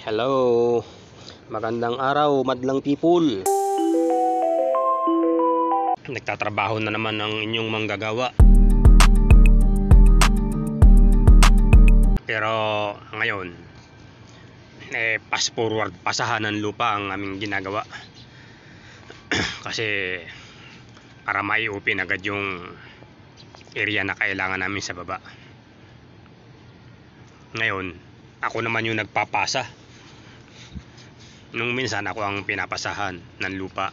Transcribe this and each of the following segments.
Hello, magandang araw madlang people. Nagtatrabaho na naman ang inyong manggagawa. Pero ngayon, fast forward, pasahan ng lupa ang aming ginagawa. Kasi para mai-open agad yung area na kailangan namin sa baba. Ngayon, ako naman yung nagpapasa. Nung minsan ako ang pinapasahan ng lupa.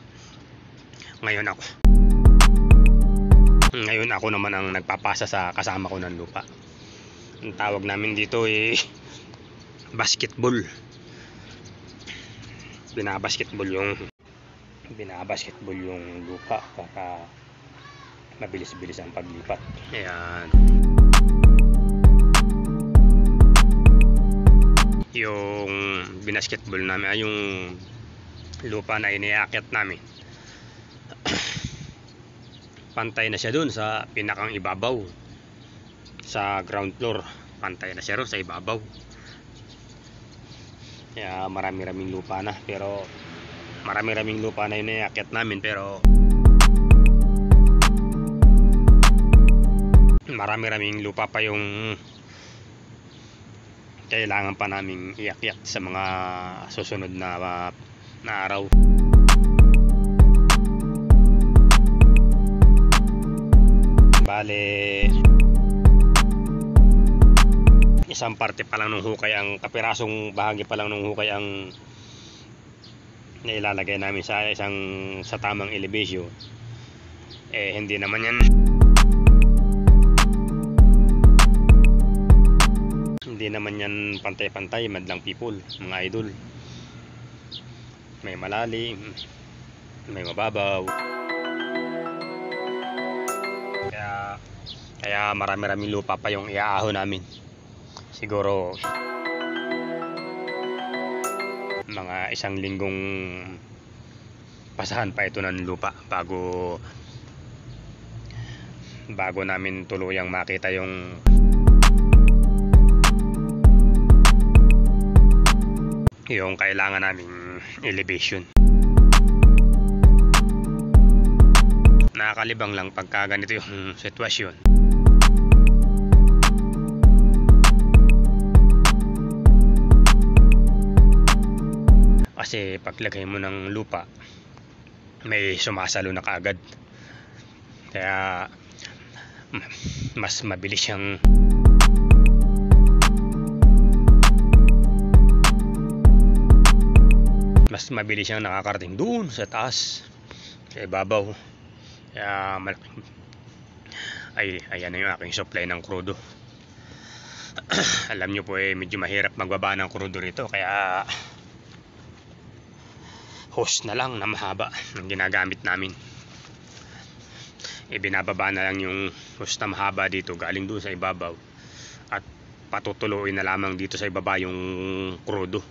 Ngayon ako naman ang nagpapasa sa kasama ko ng lupa. Ang tawag namin dito basketball. Binabasketball yung lupa para mabilis-bilis ang paglipat. Ayan. Yung binasketball namin ay yung lupa na iniakyat namin. Pantay na siya dun sa pinakang ibabaw. Sa ground floor, pantay na siya ron sa ibabaw. Kaya marami-raming lupa na, pero marami-raming lupa na iniakyat namin, pero marami-raming lupa pa yung kailangan pa naming iakyat sa mga susunod na araw. Bale, isang parte pa lang ng hukay, ang kapirasong bahagi pa lang ng hukay ang nailalagay namin sa tamang elevation. Hindi naman yan pantay-pantay madlang people, mga idol. May malalim, may mababaw. Kaya marami-raming lupa pa yung iaahon namin. Siguro mga isang linggong pasahan pa ito ng lupa bago namin tuluyang makita yung kailangan naming elevation. Nakakalibang lang pagka ganito yung sitwasyon. Kasi paglagay mo ng lupa, may sumasalo na kaagad. Kaya mas mabilis siyang nakakarating doon sa taas, sa ibabaw. Kaya ayan na yung aking supply ng krudo. Alam nyo po medyo mahirap magbaba ng krudo rito, kaya hose na lang na mahaba ang ginagamit namin. Binababa na lang yung hose na mahaba dito galing doon sa ibabaw, at patutuloy na lamang dito sa ibaba yung krudo.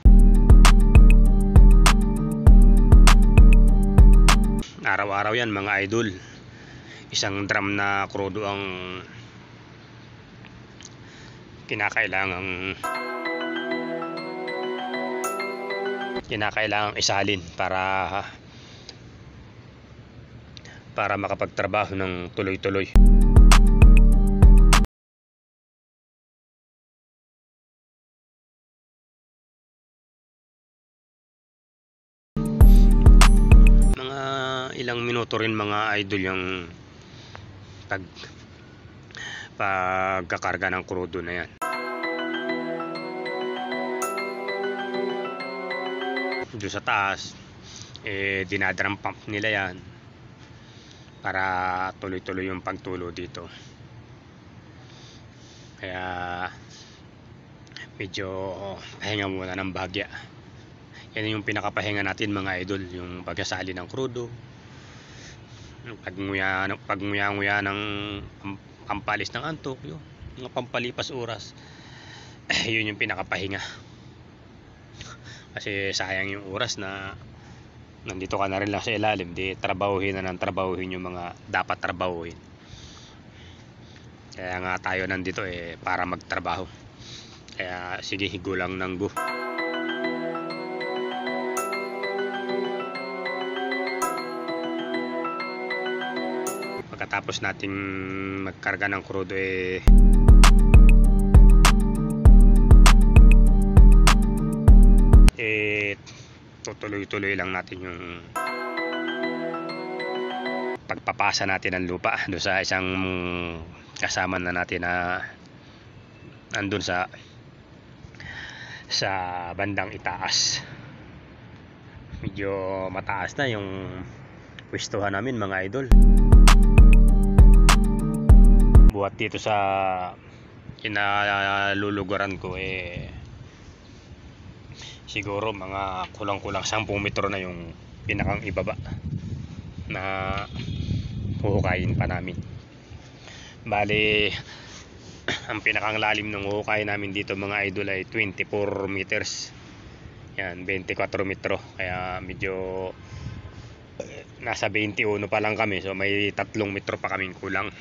Araw-araw yan mga idol, isang drum na krudo ang kinakailangang isalin para makapagtrabaho ng tuloy-tuloy. Ilang minuto rin mga idol yung pagkakarga ng krudo na yan. Doon sa taas dinadrum pump nila yan para tuloy-tuloy yung pagtulo dito. Kaya medyo pahinga muna ng bahagya. Yan yung pinakapahinga natin mga idol, yung pagsasali ng krudo, pagmuya-nguya ng pampalis ng antok, yung mga pampalipas oras. Yun yung pinakapahinga. Kasi sayang yung oras na nandito ka na rin lang sa ilalim, di trabahuhin yung mga dapat trabahuhin. Kaya nga tayo nandito para magtrabaho. Kaya sige, higo lang ng go. pagkatapos nating magkarga ng crudo tutuloy-tuloy lang natin yung pagpapasa natin ng lupa doon sa isang kasama na natin na andun sa bandang itaas. Medyo mataas na yung pwestuhan namin mga idol. Buhat dito sa kinaluluguran ko siguro mga kulang-kulang 10 metro na yung pinakang ibaba na huhukayin pa namin. Bali ang pinakang lalim ng huhukayin namin dito mga idol ay 24 meters. Yan, 24 metro. Kaya medyo nasa 21 pa lang kami. So may 3 metro pa kaming kulang.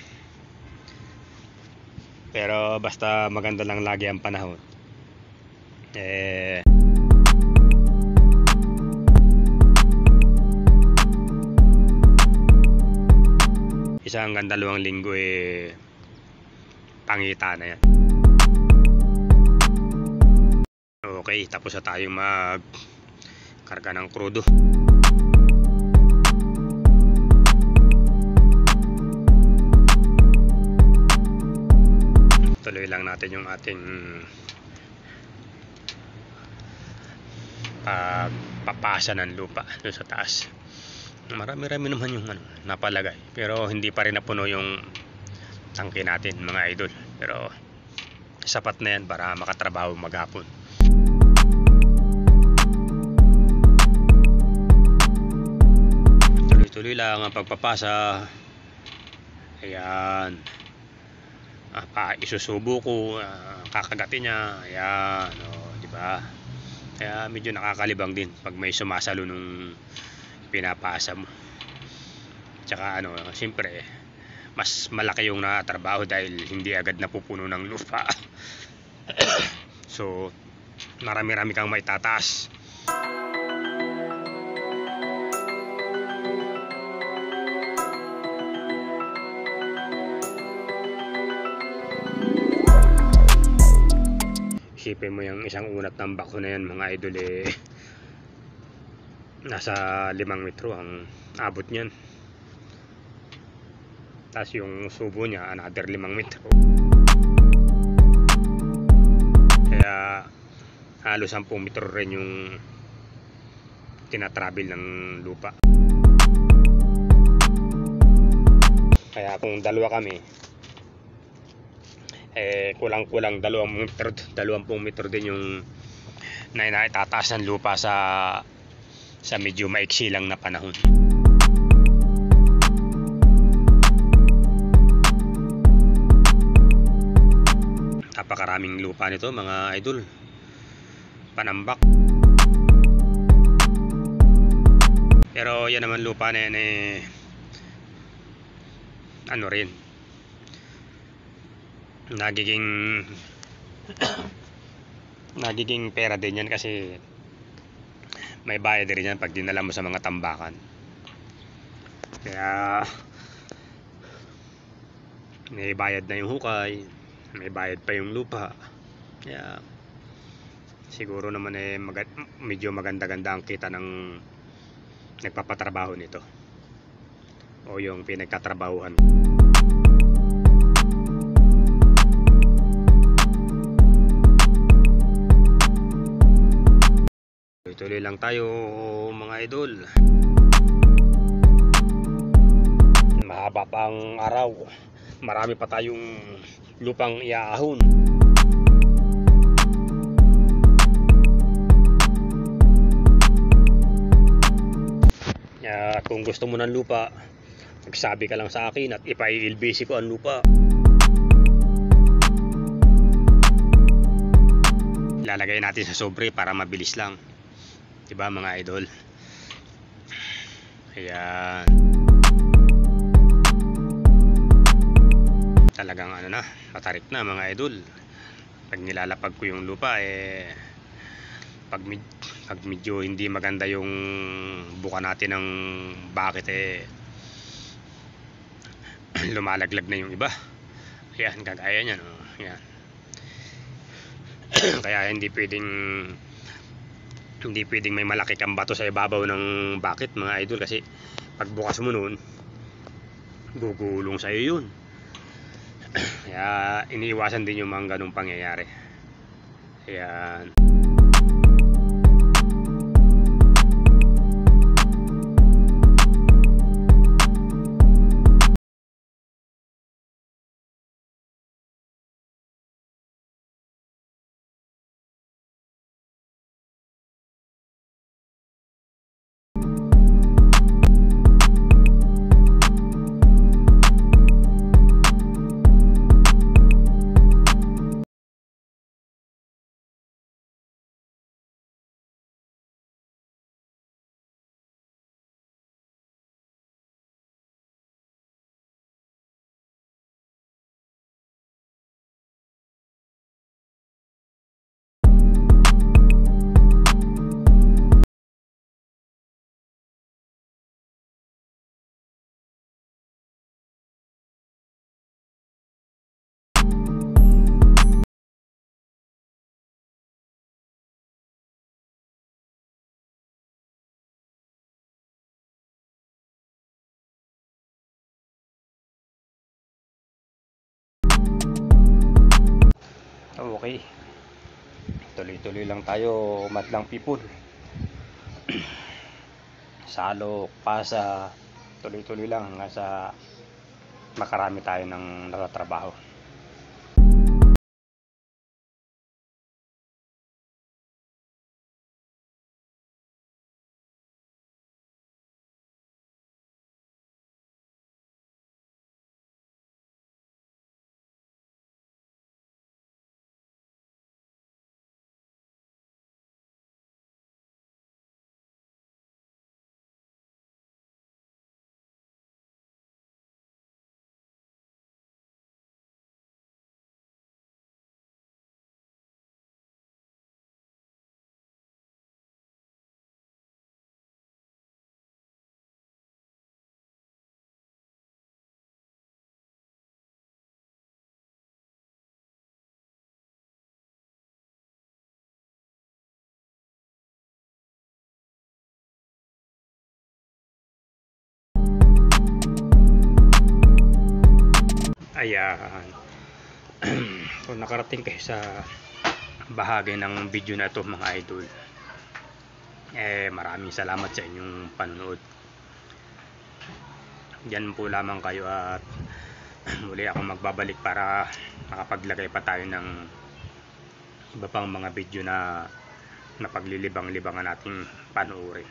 Pero basta maganda lang lagi ang panahon. Isang hanggang 2 linggo pangita na yan. Okay, tapos na tayong magkarga ng crudo. Tuloy lang natin yung ating pagpapasa ng lupa doon sa taas. Marami-rami naman yung napalagay, pero hindi pa rin napuno yung tangke natin mga idol. Pero sapat na yan para makatrabaho maghapon. Tuloy-tuloy lang ang pagpapasa. Ayan, isusubo ko, kakagatin niya. Ayan, diba? Kaya medyo nakakalibang din pag may sumasalo nung pinapasa mo. Tsaka siyempre mas malaki yung natrabaho dahil hindi agad napupuno ng lupa. So marami-rami kang maitataas. Isipin mo yung isang unat ng bako na yan mga idol nasa 5 metro ang abot niyan. Tapos yung subo niya another 5 metro. Kaya halos 10 metro rin yung tinatravel ng lupa. Kaya kung dalawa kami kulang-kulang 20 metro din yung naitataas ng lupa sa medyo maiksi lang na panahon. Napakaraming lupa nito mga idol, panambak. Pero yan naman lupa na yan rin nagiging pera din yan kasi may bayad rin yan pag dinala mo sa mga tambakan. Kaya may bayad na yung hukay, may bayad pa yung lupa. Kaya siguro naman medyo maganda-ganda ang kita ng nagpapatrabaho nito o yung pinagtatrabahuhan. Tuloy lang tayo mga idol. Mahaba pa ang araw, marami pa tayong lupang iaahon. Kung gusto mo ng lupa, magsabi ka lang sa akin at ipa-LBC ko ang lupa. Lalagay natin sa sobre para mabilis lang. Diba mga idol? Ayan. Talagang matarik na mga idol. Pag nilalapag ko yung lupa pag medyo hindi maganda yung buka natin ng bucket lumalaglag na yung iba. Ayan, kagaya niyan, oh. Ayan. Kaya hindi pwedeng may malaki kang bato sa ibabaw ng bucket, mga idol, kasi pagbukas mo nun, gugulong sa'yo yun. Kaya iniiwasan din yung mga ganung pangyayari. Ayan. Okay, tuloy-tuloy lang tayo, madlang people. Salok, pasa, tuloy-tuloy lang hanggang sa makarami tayo ng natatrabaho. Ayan. Kung nakarating kayo sa bahagi ng video na ito, mga idol, maraming salamat sa inyong panonood. Diyan po lamang kayo at muli akong magbabalik para makapaglagay pa tayo ng iba pang mga video na napaglilibang-libangan nating panoorin.